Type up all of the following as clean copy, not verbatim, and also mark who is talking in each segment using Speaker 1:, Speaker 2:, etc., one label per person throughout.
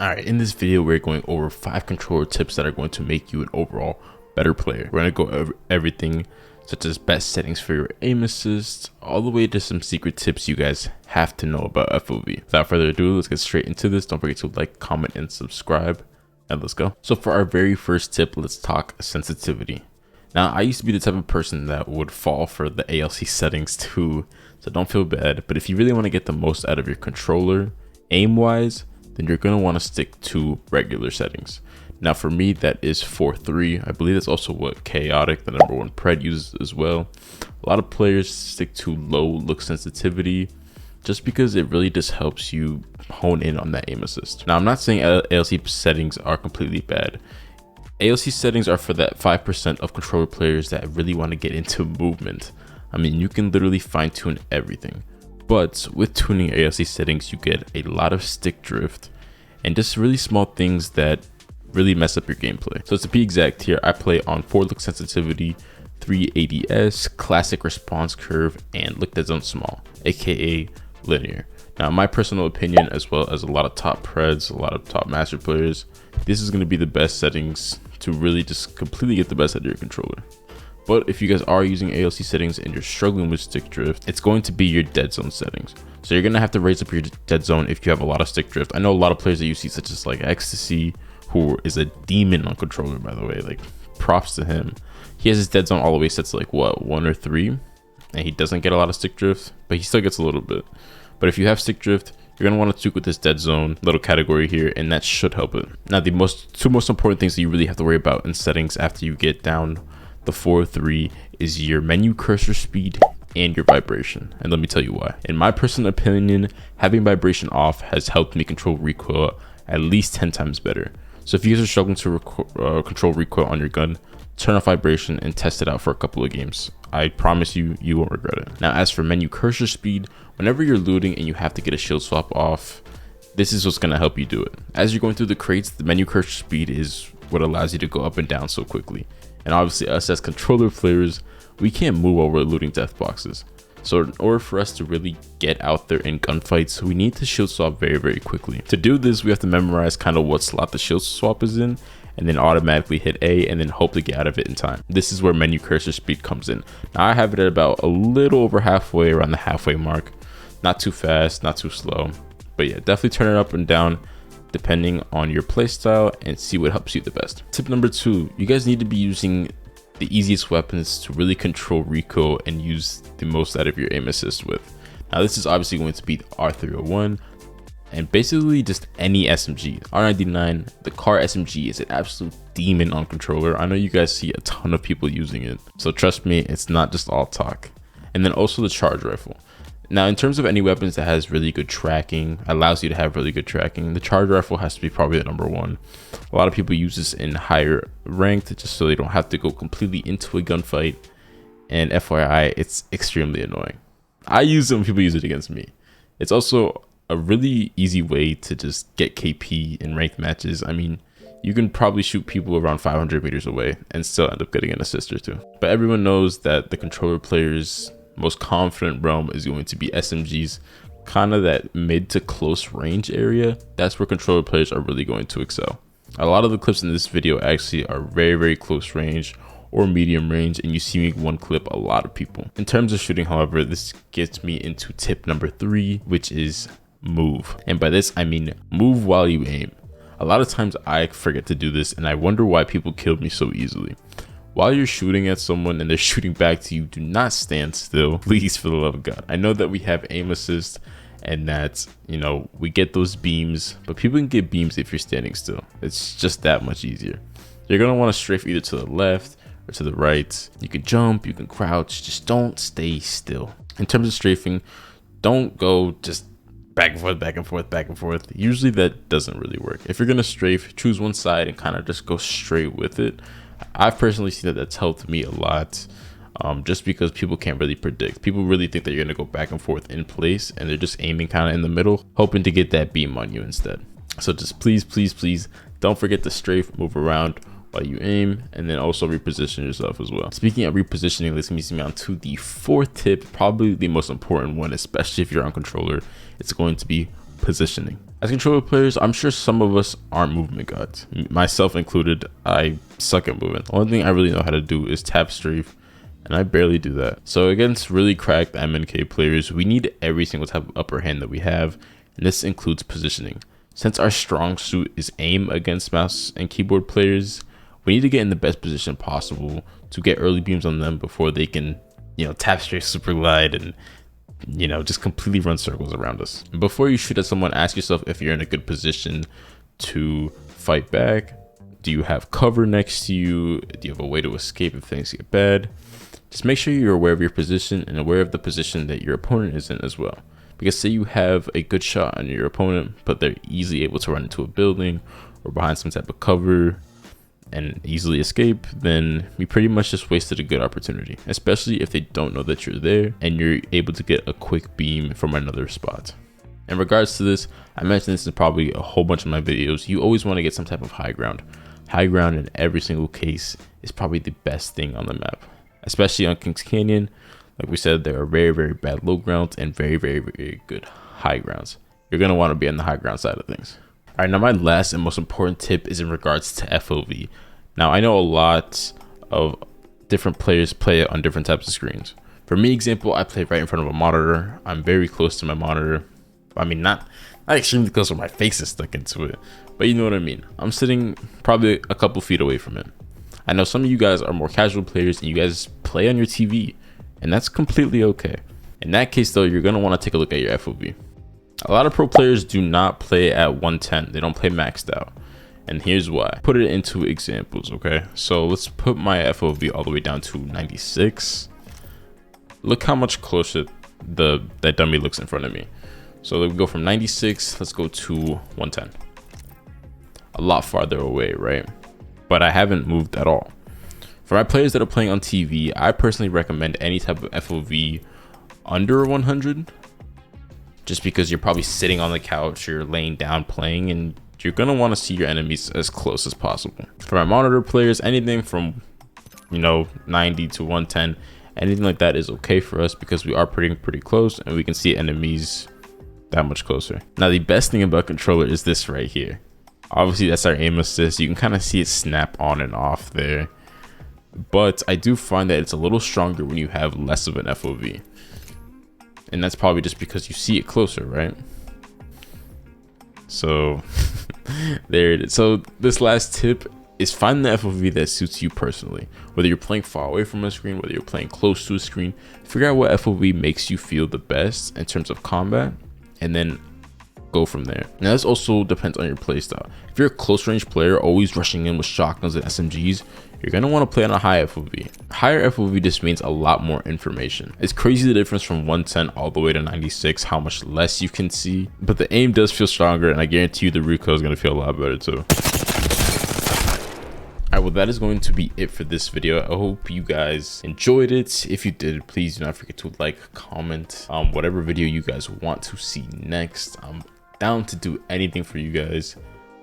Speaker 1: Alright, in this video, we're going over 5 controller tips that are going to make you an overall better player. We're going to go over everything such as best settings for your aim assist, all the way to some secret tips you guys have to know about FOV. Without further ado, let's get straight into this. Don't forget to like, comment, and subscribe, and let's go. So for our very first tip, let's talk sensitivity. Now, I used to be the type of person that would fall for the ALC settings too, so don't feel bad. But if you really want to get the most out of your controller, aim-wise, then you're going to want to stick to regular settings. Now for me, that is 4.3. I believe that's also what Chaotic, the #1 pred, uses as well. A lot of players stick to low look sensitivity just because it really just helps you hone in on that aim assist. Now I'm not saying ALC settings are completely bad. ALC settings are for that 5% of controller players that really want to get into movement. I mean, you can literally fine tune everything. But with tuning ALC settings, you get a lot of stick drift and just really small things that really mess up your gameplay. So to be exact here, I play on 4 look sensitivity, 3 ADS, classic response curve, and look Deadzone small, aka linear. Now, in my personal opinion, as well as a lot of top preds, a lot of top master players, this is going to be the best settings to really just completely get the best out of your controller. But if you guys are using ALC settings and you're struggling with stick drift, it's going to be your Deadzone settings. So you're going to have to raise up your Deadzone if you have a lot of stick drift. I know a lot of players that you see, such as like Ecstasy, who is a demon on controller, by the way. Like, props to him. He has his Deadzone all the way set to like what, 1 or 3, and he doesn't get a lot of stick drift, but he still gets a little bit. But if you have stick drift, you're gonna want to tweak with this Deadzone little category here, and that should help it. Now, the two most important things that you really have to worry about in settings after you get down the 4.3 is your menu cursor speed and your vibration, and let me tell you why. In my personal opinion, having vibration off has helped me control recoil at least 10 times better. So if you guys are struggling to control recoil on your gun, turn off vibration and test it out for a couple of games. I promise you, you won't regret it. Now, as for menu cursor speed, whenever you're looting and you have to get a shield swap off, this is what's going to help you do it. As you're going through the crates, the menu cursor speed is what allows you to go up and down so quickly. And obviously, us as controller players, we can't move while we're looting death boxes. So in order for us to really get out there in gunfights, we need to shield swap very, very quickly. To do this, we have to memorize kind of what slot the shield swap is in, and then automatically hit A and then hope to get out of it in time. This is where menu cursor speed comes in. Now I have it at about a little over halfway, around the halfway mark. Not too fast, not too slow. But yeah, definitely turn it up and down depending on your playstyle and see what helps you the best. Tip number 2, you guys need to be using the easiest weapons to really control recoil and use the most out of your aim assist with. Now this is obviously going to be the R301 and basically just any SMG. R99, the car SMG, is an absolute demon on controller. I know you guys see a ton of people using it, so trust me, it's not just all talk. And then also the charge rifle. Now, in terms of any weapons that has really good tracking, allows you to have really good tracking, the charge rifle has to be probably the #1. A lot of people use this in higher ranked just so they don't have to go completely into a gunfight. And FYI, it's extremely annoying. I use it when people use it against me. It's also a really easy way to just get KP in ranked matches. I mean, you can probably shoot people around 500 meters away and still end up getting an assist or two. But everyone knows that the controller players' most confident realm is going to be SMGs, kind of that mid to close range area. That's where controller players are really going to excel. A lot of the clips in this video actually are very, very close range or medium range, and you see me one clip a lot of people. In terms of shooting, however, this gets me into tip number 3, which is move. And by this, I mean move while you aim. A lot of times I forget to do this, and I wonder why people kill me so easily. While you're shooting at someone and they're shooting back to you, do not stand still, please, for the love of God. I know that we have aim assist and that, you know, we get those beams, but people can get beams if you're standing still. It's just that much easier. You're going to want to strafe either to the left or to the right. You can jump, you can crouch, just don't stay still. In terms of strafing, don't go just back and forth, back and forth, back and forth. Usually that doesn't really work. If you're going to strafe, choose one side and kind of just go straight with it. I've personally seen that that's helped me a lot, just because people can't really predict. People really think that you're going to go back and forth in place, and they're just aiming kind of in the middle, hoping to get that beam on you instead. So just please, please, please don't forget to strafe, move around while you aim, and then also reposition yourself as well. Speaking of repositioning, this leads me on to the 4th tip, probably the most important one, especially if you're on controller. It's going to be positioning. As controller players, I'm sure some of us aren't movement gods, myself included. I suck at movement. The only thing I really know how to do is tap strafe, and I barely do that. So against really cracked MNK players, we need every single type of upper hand that we have, and this includes positioning. Since our strong suit is aim against mouse and keyboard players, we need to get in the best position possible to get early beams on them before they can, tap strafe, super glide, and just completely run circles around us. Before you shoot at someone, ask yourself if you're in a good position to fight back. Do you have cover next to you? Do you have a way to escape if things get bad? Just make sure you're aware of your position and aware of the position that your opponent is in as well. Because say you have a good shot on your opponent, but they're easily able to run into a building or behind some type of cover and easily escape, then we pretty much just wasted a good opportunity, especially if they don't know that you're there and you're able to get a quick beam from another spot. In regards to this, I mentioned this in probably a whole bunch of my videos. You always want to get some type of high ground. High ground in every single case is probably the best thing on the map, especially on Kings Canyon. Like we said, there are very, very bad low grounds and very, very, very good high grounds. You're going to want to be on the high ground side of things. All right, now my last and most important tip is in regards to FOV. Now, I know a lot of different players play it on different types of screens. For me, example, I play right in front of a monitor. I'm very close to my monitor. I mean, not extremely close where my face is stuck into it, but you know what I mean. I'm sitting probably a couple feet away from it. I know some of you guys are more casual players and you guys play on your TV, and that's completely okay. In that case, though, you're going to want to take a look at your FOV. A lot of pro players do not play at 110. They don't play maxed out. And here's why. Put it into examples, okay? So let's put my FOV all the way down to 96. Look how much closer that dummy looks in front of me. So we go from 96, let's go to 110. A lot farther away, right? But I haven't moved at all. For my players that are playing on TV, I personally recommend any type of FOV under 100. Just because you're probably sitting on the couch, you're laying down playing, and you're going to want to see your enemies as close as possible. For my monitor players, anything from 90 to 110, anything like that is okay for us because we are pretty close and we can see enemies that much closer. Now, the best thing about controller is this right here. Obviously, that's our aim assist. You can kind of see it snap on and off there. But I do find that it's a little stronger when you have less of an FOV. And that's probably just because you see it closer, right? So there it is. So this last tip is find the FOV that suits you personally. Whether you're playing far away from a screen, whether you're playing close to a screen, figure out what FOV makes you feel the best in terms of combat, and then go from there. Now this also depends on your playstyle. If you're a close range player always rushing in with shotguns and SMGs, you're going to want to play on a high FOV. Higher FOV just means a lot more information. It's crazy the difference from 110 all the way to 96, how much less you can see, but the aim does feel stronger, and I guarantee you the recoil is going to feel a lot better too. Alright, well that is going to be it for this video. I hope you guys enjoyed it. If you did, please do not forget to like, comment whatever video you guys want to see next. I'm down to do anything for you guys,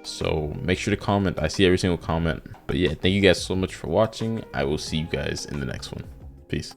Speaker 1: so make sure to comment. I see every single comment. But yeah, thank you guys so much for watching. I will see you guys in the next one. Peace.